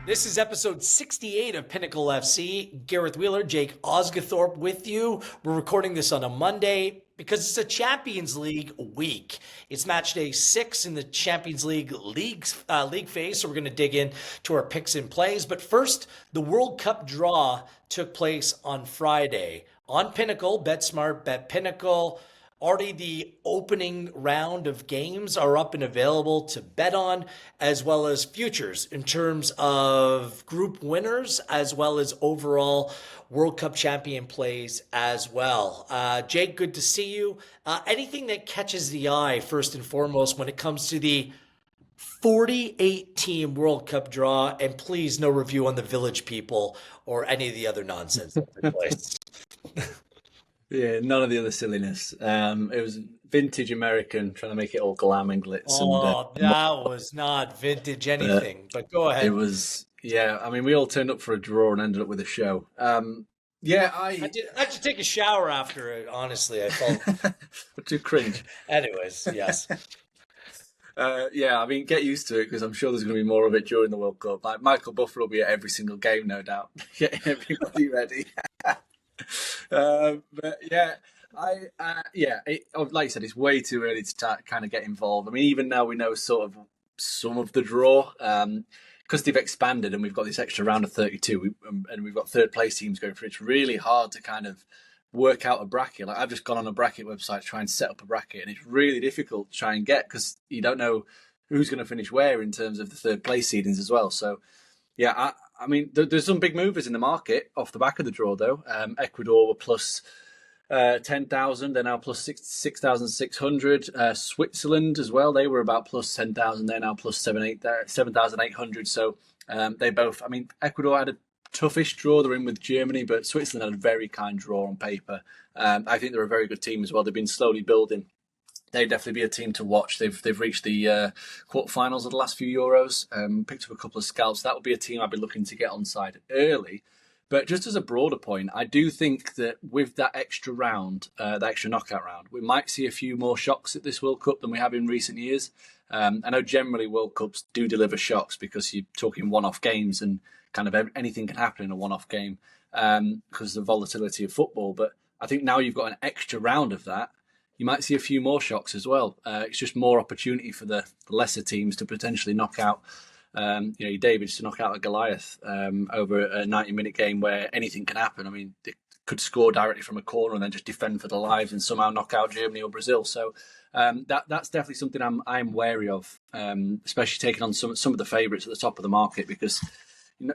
This is episode 68 of Pinnacle FC. Gareth Wheeler, Jake Osgathorpe with you. We're recording this on a Monday because it's a Champions League week. It's match day 6 in the Champions League phase, so we're going to dig in to our picks and plays. But first, the World Cup draw took place on Friday. On Pinnacle, bet smart, bet Pinnacle. Already the opening round of games are up and available to bet on, as well as futures in terms of group winners, as well as overall World Cup champion plays as well. Jake, good to see you. Anything that catches the eye first and foremost when it comes to the 48-team World Cup draw, and please no review on the Village People or any of the other nonsense that took place. Yeah, none of the other silliness. It was vintage American, trying to make it all glam and glitz. Oh, that was not vintage anything, but go ahead. It was, yeah. I mean, we all turned up for a draw and ended up with a show. Yeah, I had to take a shower after it, honestly. I felt too cringe. Anyways, yes. Yeah, I mean, get used to it because I'm sure there's going to be more of it during the World Cup. Like Michael Buffer will be at every single game, no doubt, getting everybody ready. But yeah, like you said, it's way too early to kind of get involved. I mean, even now we know sort of some of the draw because they've expanded and we've got this extra round of 32 and we've got third place teams going through. It's really hard to kind of work out a bracket. Like I've just gone on a bracket website to try and set up a bracket, and it's really difficult to try and get because you don't know who's going to finish where in terms of the third place seedings as well. So yeah, I mean, there's some big movers in the market off the back of the draw, though. Ecuador were plus 10,000. They're now plus 6,600. Switzerland as well. They were about plus 10,000. They're now plus 7,800. So they both, I mean, Ecuador had a toughish draw. They're in with Germany, but Switzerland had a very kind draw on paper. I think they're a very good team as well. They've been slowly building. They'd definitely be a team to watch. They've reached the quarterfinals of the last few Euros, picked up a couple of scalps. That would be a team I'd be looking to get on side early. But just as a broader point, I do think that with that extra round, that extra knockout round, we might see a few more shocks at this World Cup than we have in recent years. I know generally World Cups do deliver shocks because you're talking one-off games and kind of anything can happen in a one-off game because of the volatility of football. But I think now you've got an extra round of that, you might see a few more shocks as well. It's just more opportunity for the lesser teams to potentially knock out, your Davids to knock out a Goliath over a 90-minute game where anything can happen. I mean, they could score directly from a corner and then just defend for their lives and somehow knock out Germany or Brazil. So that's definitely something I'm wary of, especially taking on some of the favourites at the top of the market because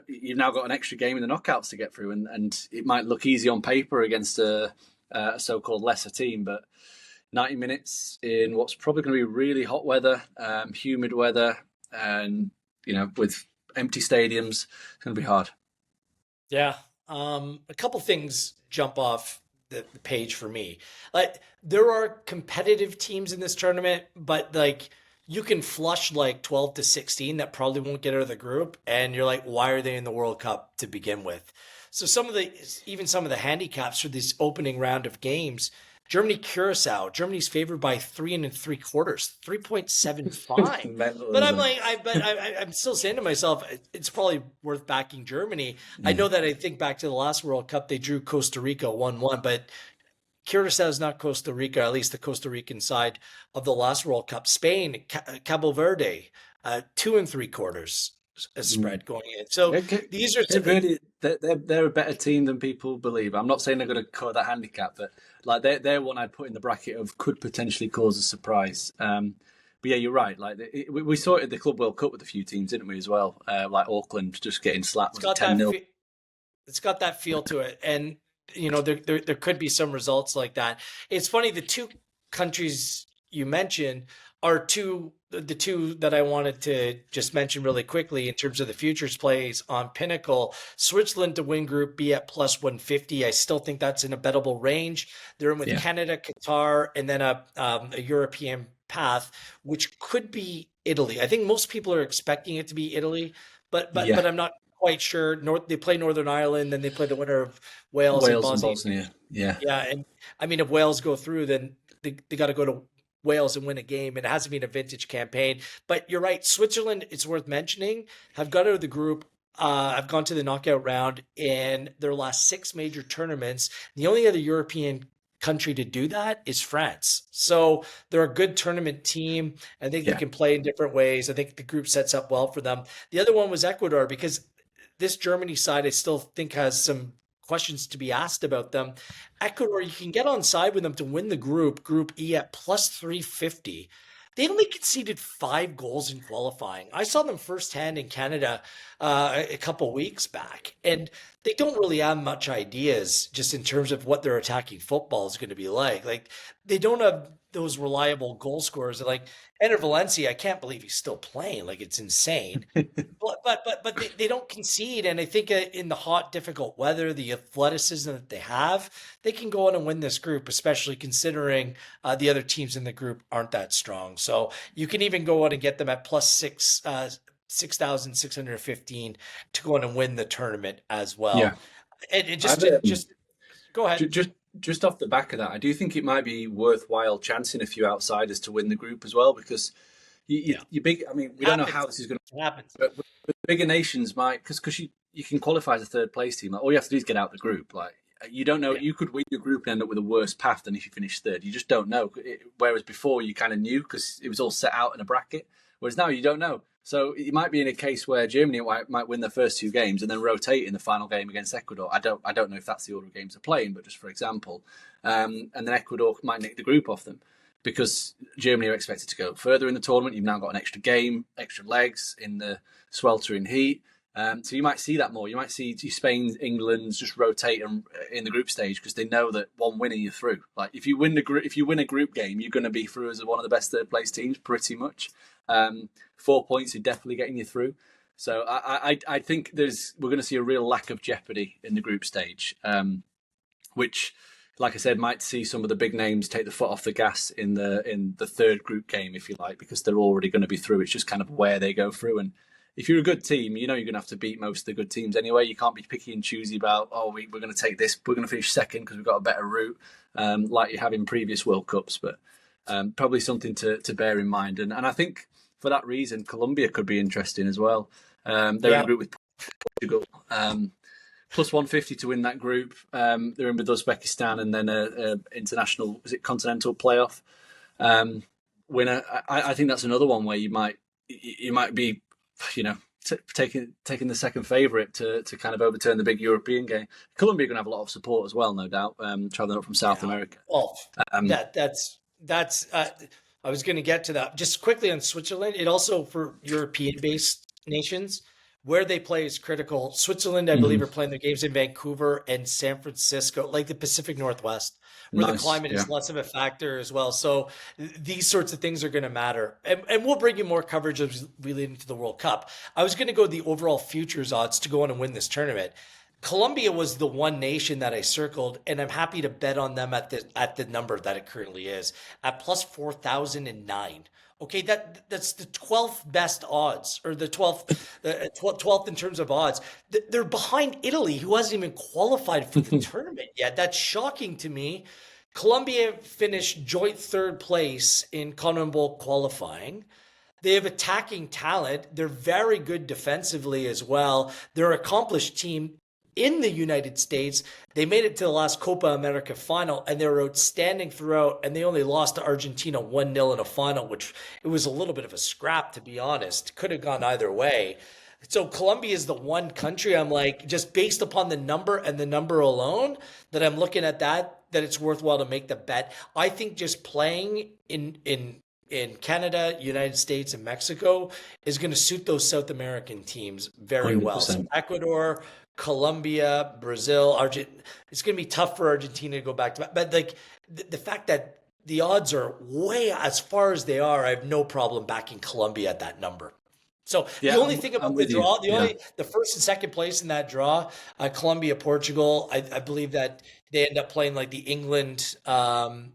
you've now got an extra game in the knockouts to get through, and it might look easy on paper against a so-called lesser team, but 90 minutes in what's probably going to be really hot weather, humid weather, and with empty stadiums, it's going to be hard. Yeah, a couple things jump off the page for me. Like there are competitive teams in this tournament, but like you can flush like 12 to 16 that probably won't get out of the group, and you're like, why are they in the World Cup to begin with? So some of the handicaps for this opening round of games. Germany, Curacao. Germany's favored by 3 3/4, 3.75. But I'm still saying to myself, it's probably worth backing Germany. I know that I think back to the last World Cup, they drew Costa Rica 1-1, but Curacao is not Costa Rica, at least the Costa Rican side of the last World Cup. Spain, Cabo Verde, 2 3/4 a spread going in. So these are they're a better team than people believe. I'm not saying they're going to cover that handicap, but like they're one I'd put in the bracket of could potentially cause a surprise. But yeah, you're right. Like we saw it at the Club World Cup with a few teams, didn't we, as well? Like Auckland just getting slapped with 10-0. It's got that feel to it, and there could be some results like that. It's funny, the two countries you mentioned are the two that I wanted to just mention really quickly in terms of the futures plays on Pinnacle. Switzerland to win Group B at plus 150. I still think that's in a bettable range. They're in with Canada, Qatar, and then a European path, which could be Italy. I think most people are expecting it to be Italy, but I'm not quite sure. They play Northern Ireland, then they play the winner of Wales and Bosnia. Yeah, and I mean, if Wales go through, then they got to go to Wales and win a game. It hasn't been a vintage campaign, but you're right. Switzerland, it's worth mentioning, have got out of the group I've gone to the knockout round in their last 6 major tournaments. The only other European country to do that is France. So they're a good tournament team. I think they Yeah. can play in different ways. I think the group sets up well for them. The other one was Ecuador, because this Germany side I still think has some questions to be asked about them. Ecuador, you can get on side with them to win the Group E at plus 350. They only conceded 5 goals in qualifying. I saw them firsthand in Canada a couple weeks back, and they don't really have much ideas just in terms of what their attacking football is going to be like. Like, they don't have those reliable goal scorers. Like Enter Valencia, I can't believe he's still playing. Like, it's insane. But they don't concede, and I think in the hot, difficult weather, the athleticism that they have, they can go on and win this group, especially considering the other teams in the group aren't that strong. So you can even go on and get them at plus 6,615 to go on and win the tournament as Yeah. well. And I've, just go ahead. just off the back of that, I do think it might be worthwhile chancing a few outsiders to win the group as well, because you big. I mean, we don't know how this is going to Happens. but bigger nations might, because you can qualify as a third place team. Like, all you have to do is get out the group. Like, you don't know, you could win your group and end up with a worse path than if you finish third. You just don't know. Whereas before you kind of knew because it was all set out in a bracket. Whereas now you don't know. So it might be in a case where Germany might win their first 2 games and then rotate in the final game against Ecuador. I don't know if that's the order of games they're playing, but just for example, and then Ecuador might nick the group off them because Germany are expected to go further in the tournament. You've now got an extra game, extra legs in the sweltering heat. So you might see that more. You might see Spain, England just rotate in the group stage because they know that one winner you're through. Like if you win a group game, you're going to be through as one of the best third place teams, pretty much. 4 points are definitely getting you through. So I think we're going to see a real lack of jeopardy in the group stage, which, like I said, might see some of the big names take the foot off the gas in the third group game, if you like, because they're already going to be through. It's just kind of where they go through. And if you're a good team, you know you're going to have to beat most of the good teams anyway. You can't be picky and choosy about, we're going to take this, we're going to finish second because we've got a better route, like you have in previous World Cups. But probably something to bear in mind. And I think for that reason, Colombia could be interesting as well. They're in a group with Portugal. Plus 150 to win that group. They're in with Uzbekistan and then a international, continental playoff winner. I think that's another one where you might be, taking the second favourite to kind of overturn the big European game. Colombia are going to have a lot of support as well, no doubt, travelling up from South America. Well, that's I was going to get to that. Just quickly on Switzerland, it also, for European-based nations, where they play is critical. Switzerland, I believe, are playing their games in Vancouver and San Francisco, like the Pacific Northwest, where the climate is less of a factor as well. So these sorts of things are going to matter. And we'll bring you more coverage as we lead into the World Cup. I was going to go the overall futures odds to go on and win this tournament. Colombia was the one nation that I circled, and I'm happy to bet on them at the number that it currently is, at plus 4,009. Okay, that's the 12th best odds, or the 12th in terms of odds. They're behind Italy, who hasn't even qualified for the tournament yet. That's shocking to me. Colombia finished joint third place in CONMEBOL qualifying. They have attacking talent. They're very good defensively as well. They're an accomplished team in the United States. They made it to the last Copa America final, and they were outstanding throughout, and they only lost to Argentina 1-0 in a final, which it was a little bit of a scrap, to be honest. Could have gone either way. So Colombia is the one country I'm like, just based upon the number and the number alone, that I'm looking at that it's worthwhile to make the bet. I think just playing in Canada, United States, and Mexico is going to suit those South American teams very well. So Ecuador, Colombia, Brazil, Argentina. It's going to be tough for Argentina to go back to back. But like the fact that the odds are way as far as they are, I have no problem backing Colombia at that number. So the only thing about the draw, the first and second place in that draw, Colombia, Portugal, I believe that they end up playing like the England. The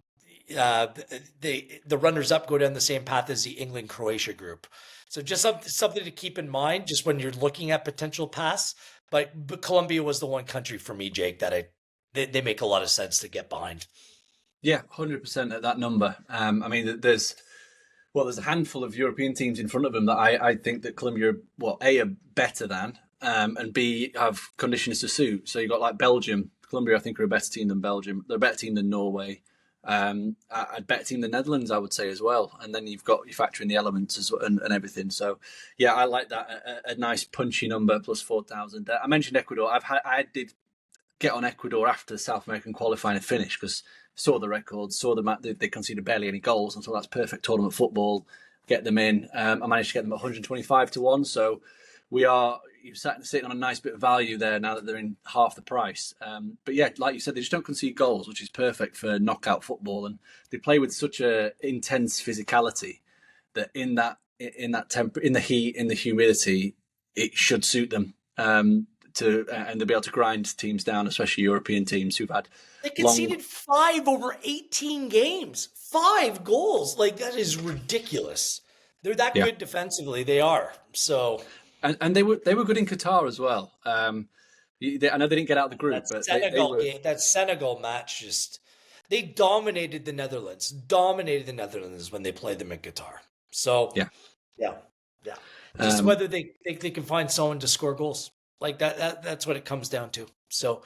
runners up go down the same path as the England Croatia group. So just something to keep in mind, just when you're looking at potential paths. But Colombia was the one country for me, Jake, that they make a lot of sense to get behind. Yeah, 100% at that number. I mean, there's a handful of European teams in front of them that I think that Colombia are better than. and B, have conditions to suit. So you've got like Belgium, Colombia, I think are a better team than Belgium. They're a better team than Norway. A better team than Netherlands, I would say as well. And then you factor in the elements and everything. So yeah, I like that. A nice punchy number plus 4,000. I mentioned Ecuador. I did get on Ecuador after the South American qualifying had finished because saw the records, saw they conceded barely any goals, and so that's perfect tournament football. Get them in. I managed to get them at 125 to 1. So you're sitting on a nice bit of value there now that they're in half the price. But yeah, like you said, they just don't concede goals, which is perfect for knockout football, and they play with such a intense physicality that in the heat, in the humidity, it should suit them. And they'll be able to grind teams down, especially European teams who've had. They conceded 5 over 18 games, 5 goals. Like, that is ridiculous. They're that good defensively. They are. So, and they were good in Qatar as well. I know they didn't get out of the group, but that Senegal match they dominated the Netherlands. When they played them in Qatar. So yeah. Just whether they can find someone to score goals. Like that's what it comes down to. So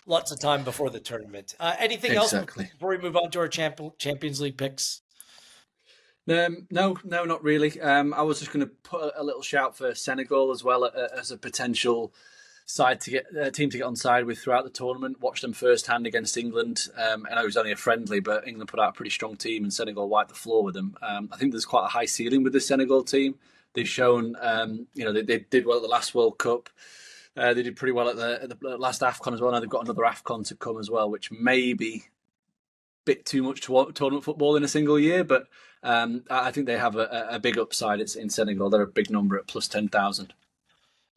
lots of time before the tournament. Anything else before we move on to our Champions League picks? No, not really. I was just going to put a little shout for Senegal as well as a potential side to get team to get on side with throughout the tournament. Watch them firsthand against England. I know it was only a friendly, but England put out a pretty strong team and Senegal wiped the floor with them. I think there's quite a high ceiling with the Senegal team. They've shown, they did well at the last World Cup. They did pretty well at the last AFCON as well. Now they've got another AFCON to come as well, which may be a bit too much tournament football in a single year. But I think they have a big upside. It's in Senegal. They're a big number at plus 10,000.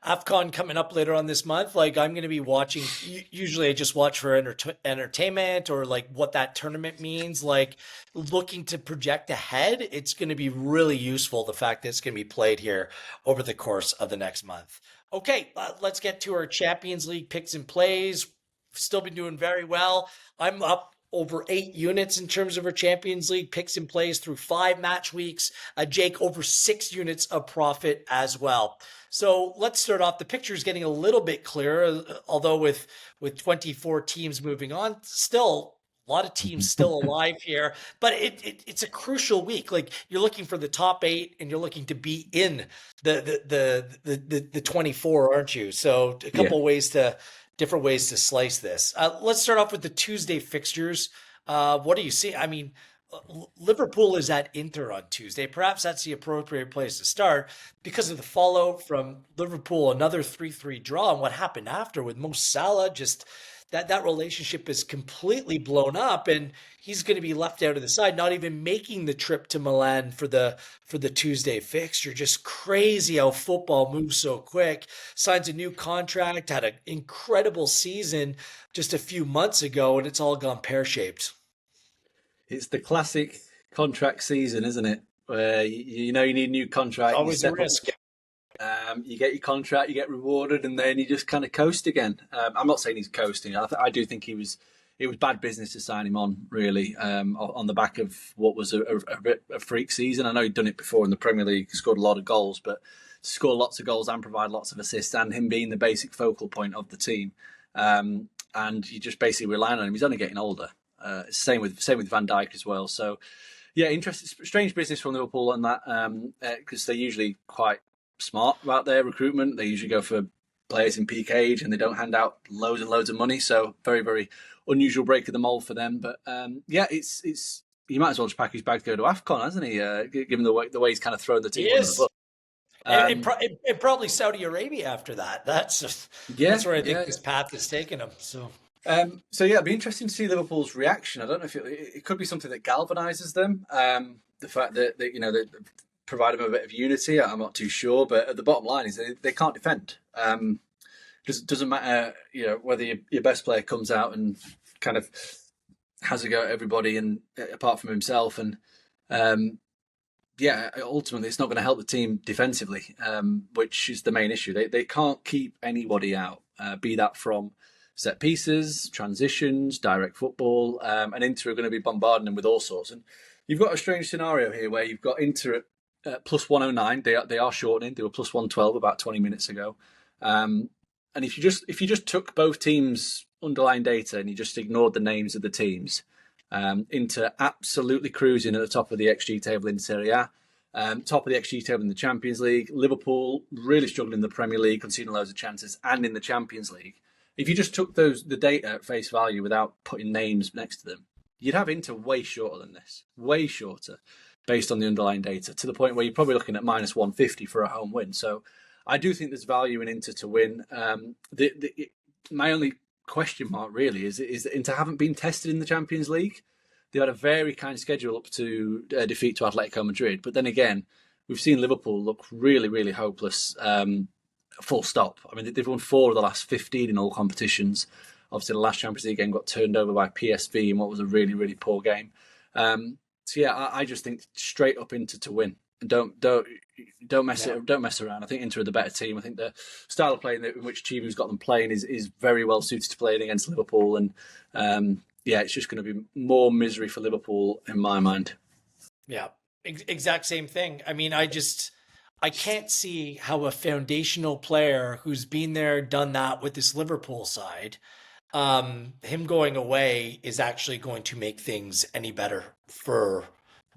AFCON coming up later on this month. Like, I'm going to be watching. Usually I just watch for entertainment or like what that tournament means. Like, looking to project ahead, it's going to be really useful. The fact that it's going to be played here over the course of the next month. Okay, let's get to our Champions League picks and plays. Still been doing very well. I'm up over 8 units in terms of our Champions League picks and plays through 5 match weeks. Jake, over 6 units of profit as well. So let's start off. The picture is getting a little bit clearer, although with 24 teams moving on, still a lot of teams still alive here. But it's a crucial week. Like, you're looking for the top 8, and you're looking to be in the 24, aren't you? So a couple different ways to slice this. Let's start off with the Tuesday fixtures. What do you see? I mean, Liverpool is at Inter on Tuesday. Perhaps that's the appropriate place to start because of the fallout from Liverpool, another 3-3 draw, and what happened after with Mo Salah. Just that relationship is completely blown up, and he's going to be left out of the side, not even making the trip to Milan for the Tuesday fixture. Just crazy how football moves so quick. Signs a new contract, had an incredible season just a few months ago, and it's all gone pear-shaped. It's the classic contract season, isn't it? Where you know you need a new contract. Always a risk. You get your contract, you get rewarded, and then you just kind of coast again. I'm not saying he's coasting. I do think it was bad business to sign him on, really, on the back of what was a freak season. I know he'd done it before in the Premier League, scored a lot of goals, but score lots of goals and provide lots of assists, and him being the basic focal point of the team. And you just basically rely on him. He's only getting older. Same with Van Dijk as well. So, yeah, interesting, strange business from Liverpool on that, because they're usually quite smart about their recruitment. They usually go for players in peak age, and they don't hand out loads and loads of money. So, very, very unusual break of the mold for them. But it's he might as well just pack his bag to go to AFCON, hasn't he? Given the way he's kind of thrown the team under the bus. And probably Saudi Arabia after that. That's where I think this path is taking him. So it'd be interesting to see Liverpool's reaction. I don't know if it could be something that galvanises them. The fact that they provide them a bit of unity, I'm not too sure. But the bottom line is they can't defend. Doesn't matter, whether your best player comes out and kind of has a go at everybody, and apart from himself, and ultimately it's not going to help the team defensively, which is the main issue. They can't keep anybody out, be that from set pieces, transitions, direct football, and Inter are going to be bombarding them with all sorts. And you've got a strange scenario here where you've got Inter at plus 109. They are shortening. They were plus 112 about 20 minutes ago. And if you just took both teams' underlying data and you just ignored the names of the teams, Inter absolutely cruising at the top of the XG table in Serie A, top of the XG table in the Champions League. Liverpool really struggling in the Premier League, conceding loads of chances, and in the Champions League. If you just took the data at face value without putting names next to them, you'd have Inter way shorter than this, way shorter, based on the underlying data, to the point where you're probably looking at minus 150 for a home win. So I do think there's value in Inter to win. My only question mark really is that Inter haven't been tested in the Champions League. They had a very kind schedule up to defeat to Atletico Madrid, but then again, we've seen Liverpool look really, really hopeless. Full stop. I mean, they've won 4 of the last 15 in all competitions. Obviously, the last Champions League game got turned over by PSV in what was a really, really poor game. So yeah, I just think straight up Inter to win. And don't mess around. I think Inter are the better team. I think the style of play in which Chibu's got them playing is very well suited to playing against Liverpool. And it's just going to be more misery for Liverpool in my mind. Yeah, exact same thing. I mean, I can't see how a foundational player who's been there, done that with this Liverpool side, him going away is actually going to make things any better for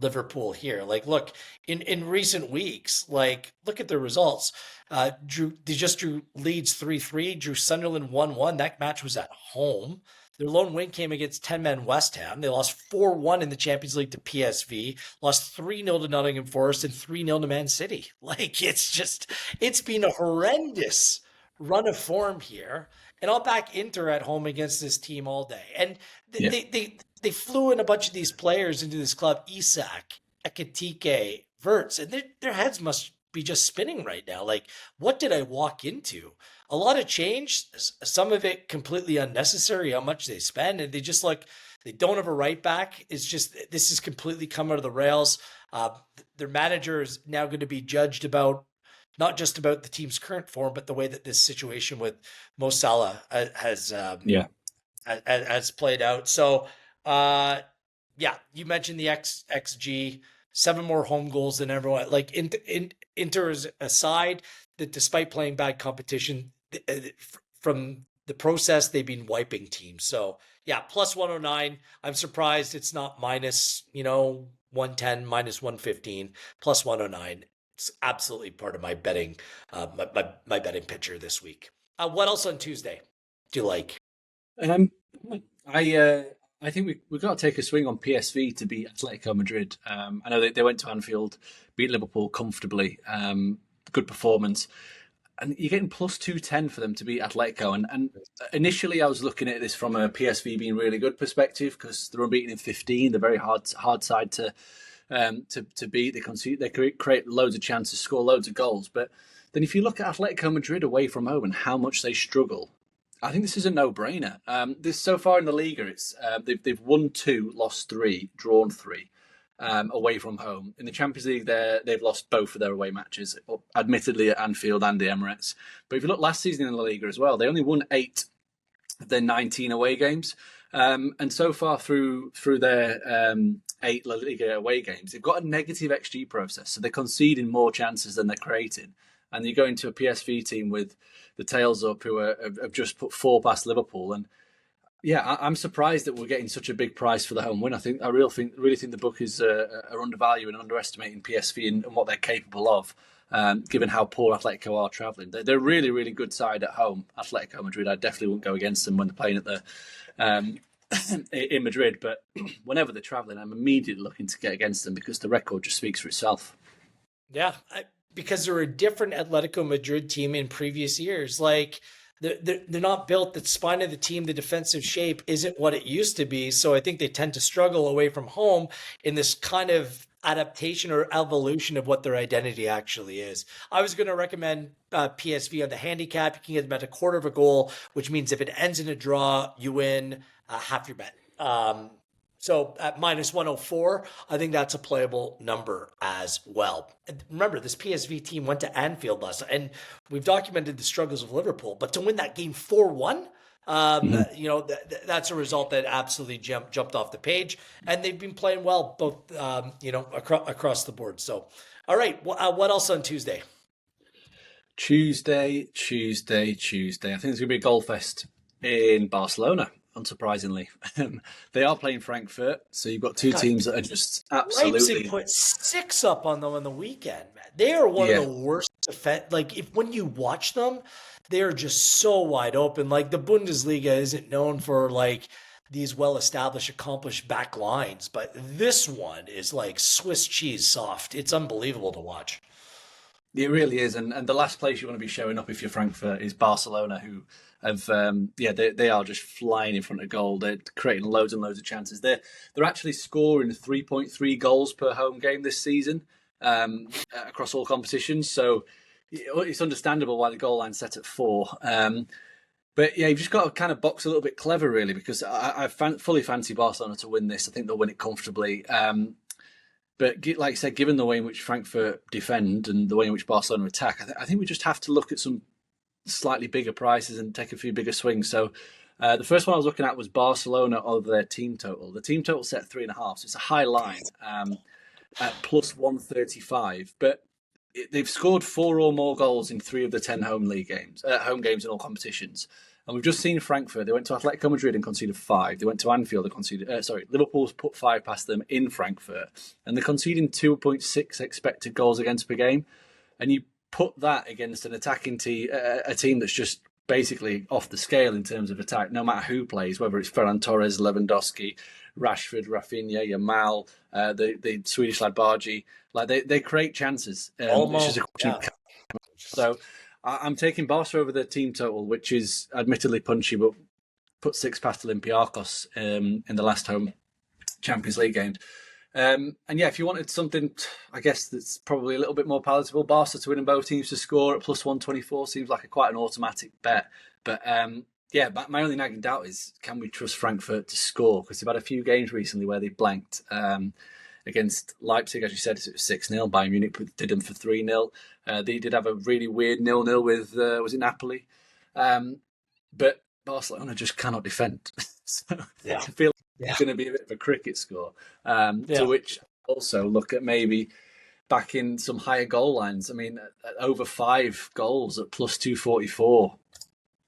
Liverpool here. Like, look, in recent weeks, like, look at the results. They just drew Leeds 3-3, drew Sunderland 1-1. That match was at home. Their lone win came against 10-man West Ham. They lost 4-1 in the Champions League to PSV, lost 3-0 to Nottingham Forest, and 3-0 to Man City. Like, it's been a horrendous run of form here. And I'll back Inter at home against this team all day. And they flew in a bunch of these players into this club, Isak, Ekitike, Wirtz, and their heads must be just spinning right now. Like, what did I walk into? A lot of change, some of it completely unnecessary, how much they spend, and they don't have a right back. It's just, this has completely come out of the rails. Their manager is now going to be judged about, not just about the team's current form, but the way that this situation with Mo Salah has played out. So, you mentioned the XG, 7 more home goals than everyone. Like, Inter is a side that, despite playing bad competition, from the process, they've been wiping teams. So, plus 109. I'm surprised it's not minus, 110, minus 115, plus 109. It's absolutely part of my betting, my betting picture this week. What else on Tuesday do you like? I think we've got to take a swing on PSV to beat Atletico Madrid. I know they went to Anfield, beat Liverpool comfortably. Good performance. And you're getting plus 210 for them to beat Atletico. And initially I was looking at this from a PSV being really good perspective, because they're unbeaten in 15. They're very hard side to beat. They create loads of chances, score loads of goals. But then if you look at Atletico Madrid away from home and how much they struggle, I think this is a no-brainer. This so far in the Liga, it's they've won 2, lost 3, drawn 3 away from home. In the Champions League, they've lost both of their away matches, admittedly at Anfield and the Emirates. But if you look last season in the Liga as well, they only won 8 of their 19 away games. And so far through their 8 La Liga away games, they've got a negative XG process. So they're conceding more chances than they're creating. And you go into a PSV team with the tails up, who have just put 4 past Liverpool. And I'm surprised that we're getting such a big price for the home win. I really think the book is are undervaluing and underestimating PSV and what they're capable of, given how poor Atletico are travelling. They're a really, really good side at home, Atletico Madrid. I definitely wouldn't go against them when they're playing at the in Madrid. But whenever they're travelling, I'm immediately looking to get against them, because the record just speaks for itself. Yeah, because they're a different Atletico Madrid team in previous years. Like, they're not built. The spine of the team, the defensive shape isn't what it used to be. So I think they tend to struggle away from home in this kind of adaptation or evolution of what their identity actually is. I was going to recommend PSV on the handicap. You can get them at a quarter of a goal, which means if it ends in a draw, you win half your bet. So at minus 104, I think that's a playable number as well. And remember, this PSV team went to Anfield last night, and we've documented the struggles of Liverpool. But to win that game 4-1, that's a result that absolutely jumped off the page. And they've been playing well, both across the board. So, all right, what else on Tuesday? Tuesday. I think it's going to be a goal fest in Barcelona, unsurprisingly. They are playing Frankfurt, so you've got two God, teams that are just Leipzig absolutely. put 6 up on them on the weekend, man. They are one of Yeah, the worst defense. Like if when you watch them, they are just so wide open. Like the Bundesliga isn't known for like these well-established, accomplished back lines, but this one is like Swiss cheese soft. It's unbelievable to watch. it really is. And the last place you want to be showing up if you're Frankfurt is Barcelona, who have, they are just flying in front of goal. They're creating loads and loads of chances. They're actually scoring 3.3 goals per home game this season across all competitions. So it's understandable why the goal line's set at 4. But yeah, you've just got to kind of box a little bit clever, really, because I fully fancy Barcelona to win this. I think they'll win it comfortably. But like I said, given the way in which Frankfurt defend and the way in which Barcelona attack, I think we just have to look at some slightly bigger prices and take a few bigger swings. So the first one I was looking at was Barcelona over their team total. The team total set 3.5, so it's a high line at plus 135. But they've scored 4 or more goals in 3 of the 10 home games in all competitions. And we've just seen Frankfurt. They went to Atletico Madrid and conceded 5. They went to Anfield and conceded. Liverpool's put 5 past them in Frankfurt, and they're conceding 2.6 expected goals against per game. And you put that against an attacking team, a team that's just basically off the scale in terms of attack. No matter who plays, whether it's Ferran Torres, Lewandowski, Rashford, Rafinha, Yamal, the Swedish lad Bargi, like they create chances. It's just a question of. So I'm taking Barca over the team total, which is admittedly punchy, but put 6 past Olympiacos in the last home Champions League games. And yeah, if you wanted something, I guess that's probably a little bit more palatable, Barca to win and both teams to score at plus 124 seems like quite an automatic bet. But yeah, my only nagging doubt is, can we trust Frankfurt to score? Because they've had a few games recently where they blanked. Against Leipzig, as you said, it was 6-0. Bayern Munich did them for 3-0. They did have a really weird 0-0 with, was it Napoli? But Barcelona just cannot defend. So Yeah. I feel like it's going to be a bit of a cricket score. To which also look at maybe backing some higher goal lines. I mean, at over 5 goals at plus 244.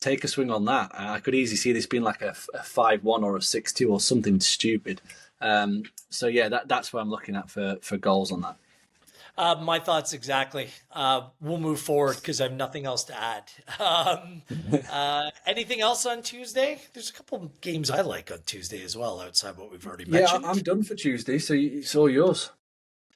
Take a swing on that. I could easily see this being like a 5-1 or a 6-2 or something stupid. So yeah, that's what I'm looking at for goals on that. My thoughts exactly. We'll move forward because I have nothing else to add. Anything else on Tuesday? There's a couple of games I like on Tuesday as well, outside what we've already mentioned. Yeah, I'm done for Tuesday, so it's all yours.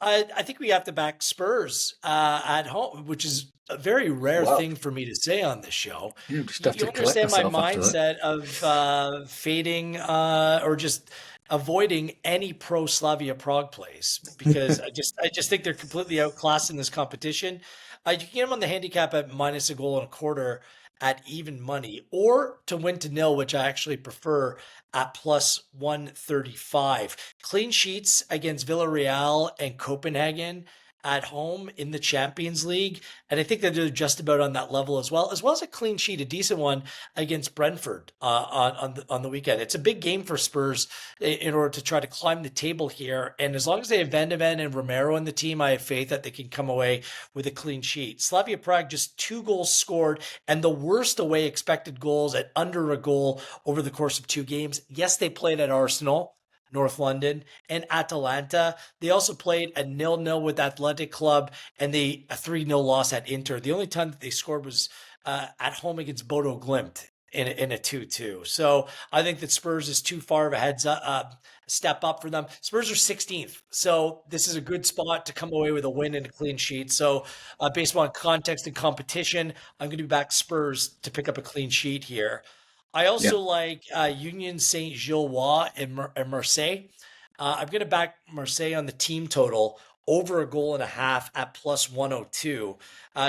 I think we have to back Spurs at home, which is a very rare thing for me to say on this show. You just have to understand my collect myself mindset of fading or just avoiding any pro Slavia Prague plays because I just think they're completely outclassed in this competition. You can get them on the handicap at minus a goal and a quarter at even money, or to win to nil, which I actually prefer at plus 135. Clean sheets against Villarreal and Copenhagen at home in the Champions League. And I think that they're just about on that level as well as a clean sheet, a decent one against Brentford on the weekend. It's a big game for Spurs in order to try to climb the table here. And as long as they have Van de Ven and Romero in the team, I have faith that they can come away with a clean sheet. Slavia Prague, just 2 goals scored and the worst away expected goals at under a goal over the course of 2 games. Yes, they played at Arsenal, North London, and Atalanta. They also played a 0-0 with Athletic Club and a 3-0 loss at Inter. The only time that they scored was at home against Bodo Glimt in a 2-2. So I think that Spurs is too far of a step up for them. Spurs are 16th. So this is a good spot to come away with a win and a clean sheet. So based on context and competition, I'm going to be back Spurs to pick up a clean sheet here. I also like Union Saint-Gilloise and Marseille. I'm going to back Marseille on the team total over a goal and a half at plus 102.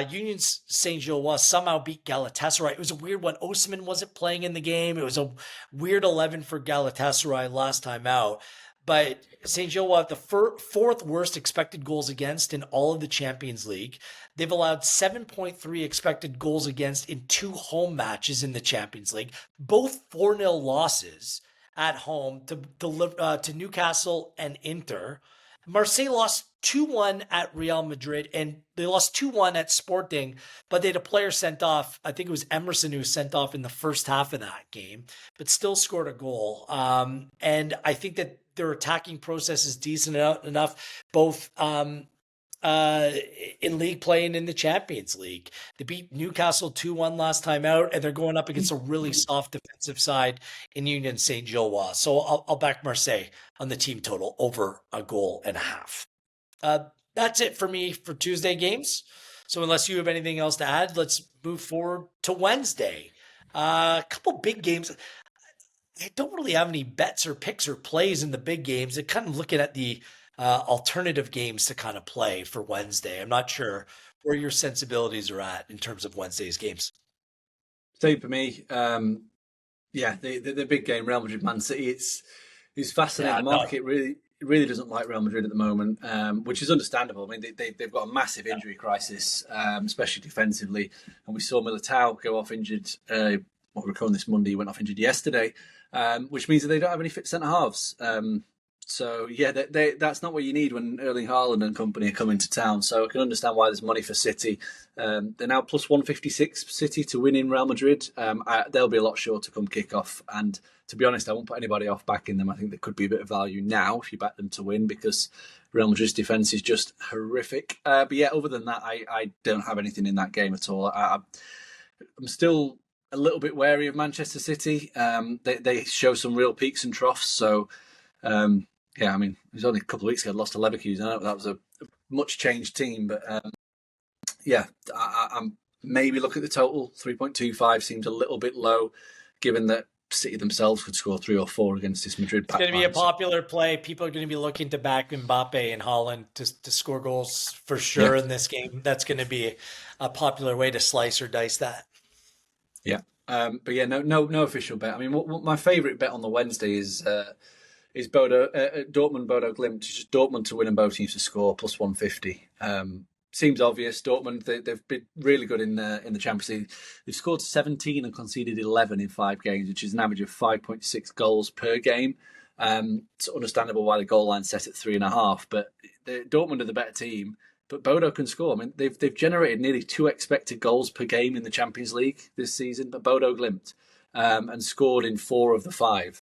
Union Saint-Gilloise somehow beat Galatasaray. It was a weird one. Osimhen wasn't playing in the game. It was a weird 11 for Galatasaray last time out. But Saint-Gilloise, the 4th worst expected goals against in all of the Champions League. They've allowed 7.3 expected goals against in 2 home matches in the Champions League, both 4-0 losses at home to Newcastle and Inter. Marseille lost 2-1 at Real Madrid, and they lost 2-1 at Sporting, but they had a player sent off. I think it was Emerson who was sent off in the first half of that game, but still scored a goal. And I think that their attacking process is decent enough, both in league play and in the Champions League. They beat Newcastle 2-1 last time out, and they're going up against a really soft defensive side in Union Saint-Gilloise. So I'll back Marseille on the team total over a goal and a half. That's it for me for Tuesday games. So unless you have anything else to add, let's move forward to Wednesday. A couple big games. I don't really have any bets or picks or plays in the big games. I'm kind of looking at the alternative games to kind of play for Wednesday. I'm not sure where your sensibilities are at in terms of Wednesday's games. Same for me. Yeah, the big game, Real Madrid, Man City. It's fascinating. The market really doesn't like Real Madrid at the moment, which is understandable. I mean, they've got a massive injury crisis, especially defensively. And we saw Militao go off injured. We're recording this Monday. He went off injured yesterday, which means that they don't have any fit centre halves. So yeah, that's not what you need when Erling Haaland and company are coming to town. So I can understand why there's money for City. They're now plus 156 City to win in Real Madrid. They'll be a lot shorter come kick-off. And to be honest, I won't put anybody off backing them. I think there could be a bit of value now if you back them to win because Real Madrid's defence is just horrific. But yeah, other than that, I don't have anything in that game at all. I'm still a little bit wary of Manchester City. They show some real peaks and troughs. So yeah, I mean, it was only a couple of weeks ago I lost to Leverkusen. I know that was a much changed team, but yeah, I'm maybe look at the total. 3.25 seems a little bit low, given that City themselves could score 3 or 4 against this Madrid. It's going to be a popular play. People are going to be looking to back Mbappe and Haaland to score goals for sure in this game. That's going to be a popular way to slice or dice that. Yeah, but yeah, no official bet. I mean, what my favourite bet on the Wednesday is Bodo Dortmund Bodo Glimt. It's just Dortmund to win and both teams to score plus 150. Seems obvious. Dortmund they've been really good in the Champions League. They've scored 17 and conceded 11 in 5 games, which is an average of 5.6 goals per game. It's understandable why the goal line set at 3.5. But Dortmund are the better team. But Bodo can score. I mean, they've generated nearly 2 expected goals per game in the Champions League this season. But Bodo Glimt and scored in 4 of the 5.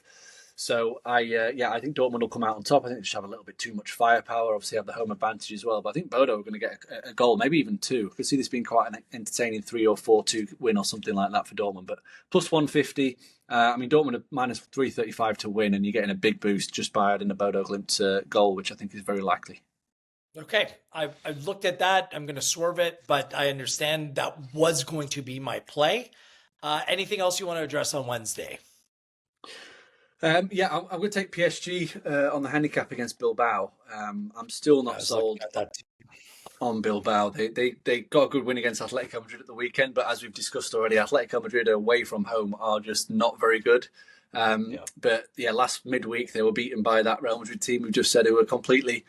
So I think Dortmund will come out on top. I think they just have a little bit too much firepower. Obviously, have the home advantage as well. But I think Bodo are going to get a goal, maybe even 2. I could see this being quite an entertaining 3 or 4-2 win or something like that for Dortmund. But plus 150. I mean, Dortmund are minus 335 to win, and you're getting a big boost just by adding a Bodo Glimt goal, which I think is very likely. Okay, I looked at that. I'm going to swerve it, but I understand that was going to be my play. Anything else you want to address on Wednesday? Yeah, I'm going to take PSG on the handicap against Bilbao. I'm still not sold on Bilbao. They got a good win against Atletico Madrid at the weekend, but as we've discussed already, Atletico Madrid away from home are just not very good. But yeah, last midweek they were beaten by that Real Madrid team we've just said, who were completely,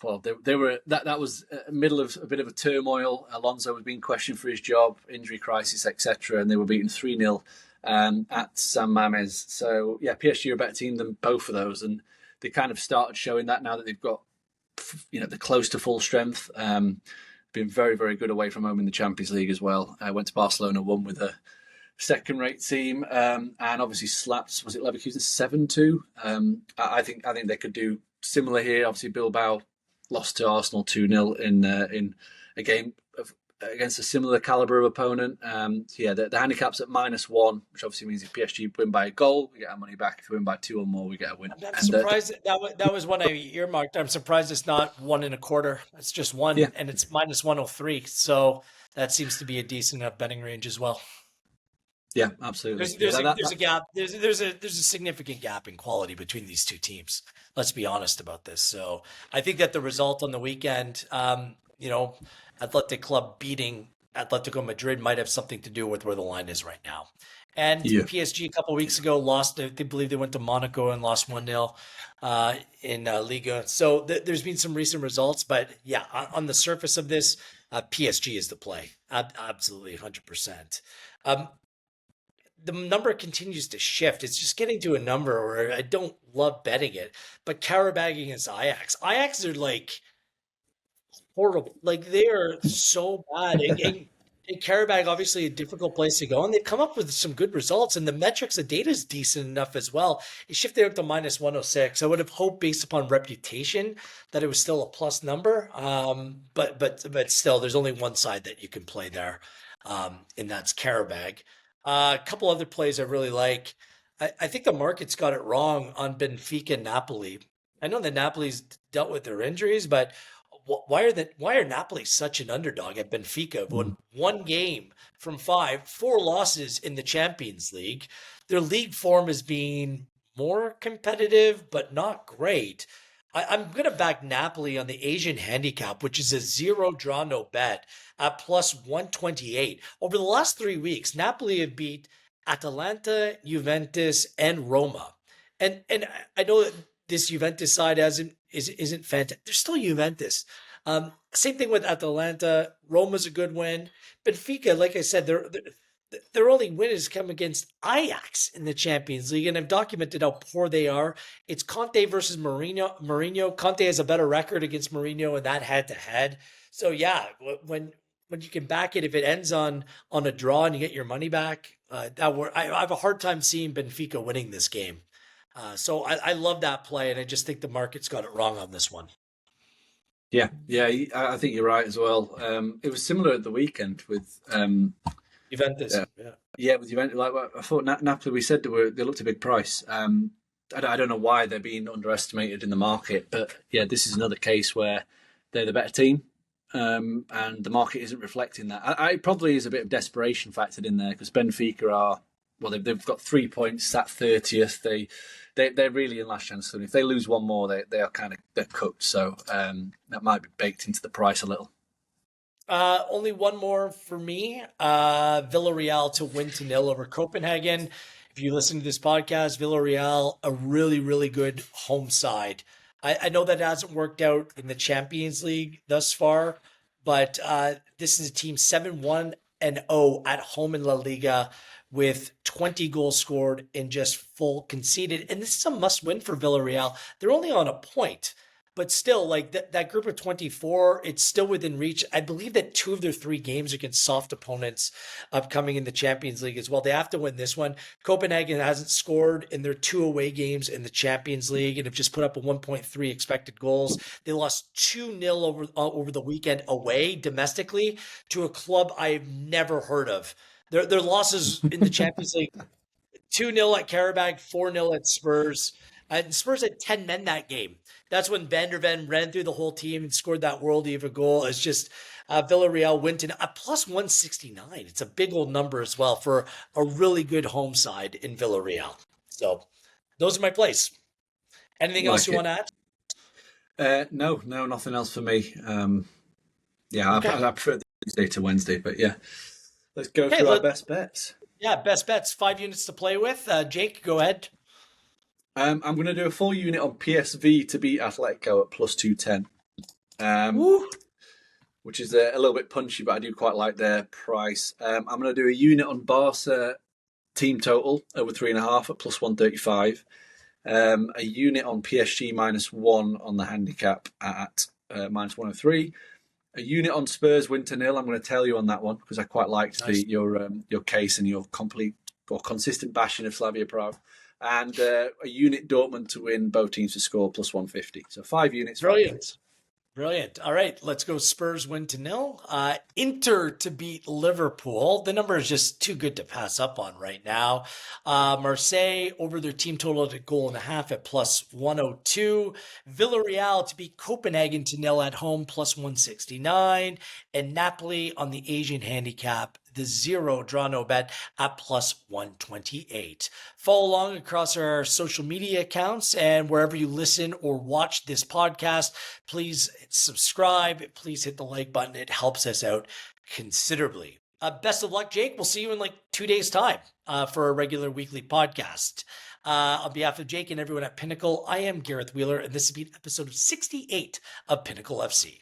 well, they were that was middle of a bit of a turmoil. Alonso was being questioned for his job, injury crisis, etc., and they were beaten 3-0. At San Mamés. So yeah, PSG are a better team than both of those, and they kind of started showing that now that they've got, they're close to full strength. Been very, very good away from home in the Champions League as well. Went to Barcelona, won with a second-rate team, and obviously slapped, was it Leverkusen 7-2? I think they could do similar here. Obviously Bilbao lost to Arsenal 2-0 in a game against a similar calibre of opponent. The handicap's at -1, which obviously means if PSG win by a goal, we get our money back. If we win by 2 or more, we get a win. I'm surprised that was one I earmarked. I'm surprised it's not 1.25. It's just 1, and it's -103. So that seems to be a decent enough betting range as well. Yeah, absolutely. There's a gap. There's a significant gap in quality between these two teams. Let's be honest about this. So I think that the result on the weekend, Athletic Club beating Atletico Madrid might have something to do with where the line is right now. And PSG a couple of weeks ago lost. They believe they went to Monaco and lost 1-0 in Liga. So there's been some recent results, but yeah, on the surface of this, PSG is the play. Absolutely, 100%. the number continues to shift. It's just getting to a number where I don't love betting it. But Qarabag against Ajax. Ajax are like horrible. Like they are so bad. And Qarabag, obviously a difficult place to go, and they've come up with some good results. And the metrics, the data is decent enough as well. It shifted up to minus 106. I would have hoped, based upon reputation, that it was still a plus number. But still, there's only one side that you can play there, and that's Qarabag. A couple other plays I really like. I think the market's got it wrong on Benfica and Napoli. I know that Napoli's dealt with their injuries, but why are Napoli such an underdog at Benfica? Won one game from five, four losses in the Champions League. Their league form is being more competitive, but not great. I'm going to back Napoli on the Asian handicap, which is a zero draw no bet at plus 128. Over the last 3 weeks, Napoli have beat Atalanta, Juventus, and Roma. And I know that this Juventus side isn't fantastic. They're still Juventus. Same thing with Atalanta. Roma's a good win. Benfica, like I said, their only win has come against Ajax in the Champions League, and I've documented how poor they are. It's Conte versus Mourinho. Conte has a better record against Mourinho in that head-to-head. So yeah, when you can back it, if it ends on a draw and you get your money back, I have a hard time seeing Benfica winning this game. So I love that play, and I just think the market's got it wrong on this one. Yeah, I think you're right as well. It was similar at the weekend with Juventus. with Juventus. Like I thought, Napoli. We said they looked a big price. I don't know why they're being underestimated in the market, but yeah, this is another case where they're the better team, and the market isn't reflecting that. It probably is a bit of desperation factored in there because Benfica they've got 3 points, sat 30th. They're really in last chance. So if they lose one more, they're cooked. So that might be baked into the price a little. Only one more for me. Villarreal to win 2-0 over Copenhagen. If you listen to this podcast, Villarreal, a really, really good home side. I know that hasn't worked out in the Champions League thus far, but this is a team 7-1-0 at home in La Liga with 20 goals scored and just full conceded. And this is a must-win for Villarreal. They're only on a point, but still, like that group of 24, it's still within reach. I believe that 2 of their 3 games are against soft opponents upcoming in the Champions League as well. They have to win this one. Copenhagen hasn't scored in their 2 away games in the Champions League and have just put up a 1.3 expected goals. They lost 2-0 over the weekend away domestically to a club I've never heard of. Their losses in the Champions League, 2-0 at Qarabag, 4-0 at Spurs. And Spurs had 10 men that game. That's when Van der Ven ran through the whole team and scored that worldie of a goal. It's just Villarreal went in a plus 169. It's a big old number as well for a really good home side in Villarreal. So those are my plays. Anything else you want to add? No, nothing else for me. I prefer Tuesday to Wednesday, but yeah. Let's go through our best bets. Yeah, best bets. 5 units to play with. Jake, go ahead. I'm going to do a full unit on PSV to beat Atletico at plus 210, which is a little bit punchy, but I do quite like their price. I'm going to do a unit on Barca team total over 3.5 at plus 135. A unit on PSG -1 on the handicap at minus 103. A unit on Spurs win 2-0. I'm going to tell you on that one because I quite liked your case and your complete or consistent bashing of Slavia Prague. And a unit Dortmund to win, both teams to score plus 150. So 5 units. Brilliant. All right, let's go Spurs win 2-0. Inter to beat Liverpool. The number is just too good to pass up on right now. Marseille over their team total at 1.5 at plus 102. Villarreal to beat Copenhagen 2-0 at home plus 169. And Napoli on the Asian handicap, the zero draw no bet at plus 128. Follow along across our social media accounts and wherever you listen or watch this podcast, please subscribe. Please hit the like button. It helps us out considerably. Best of luck, Jake. We'll see you in like 2 days' time for a regular weekly podcast. On behalf of Jake and everyone at Pinnacle, I am Gareth Wheeler, and this has been episode 68 of Pinnacle FC.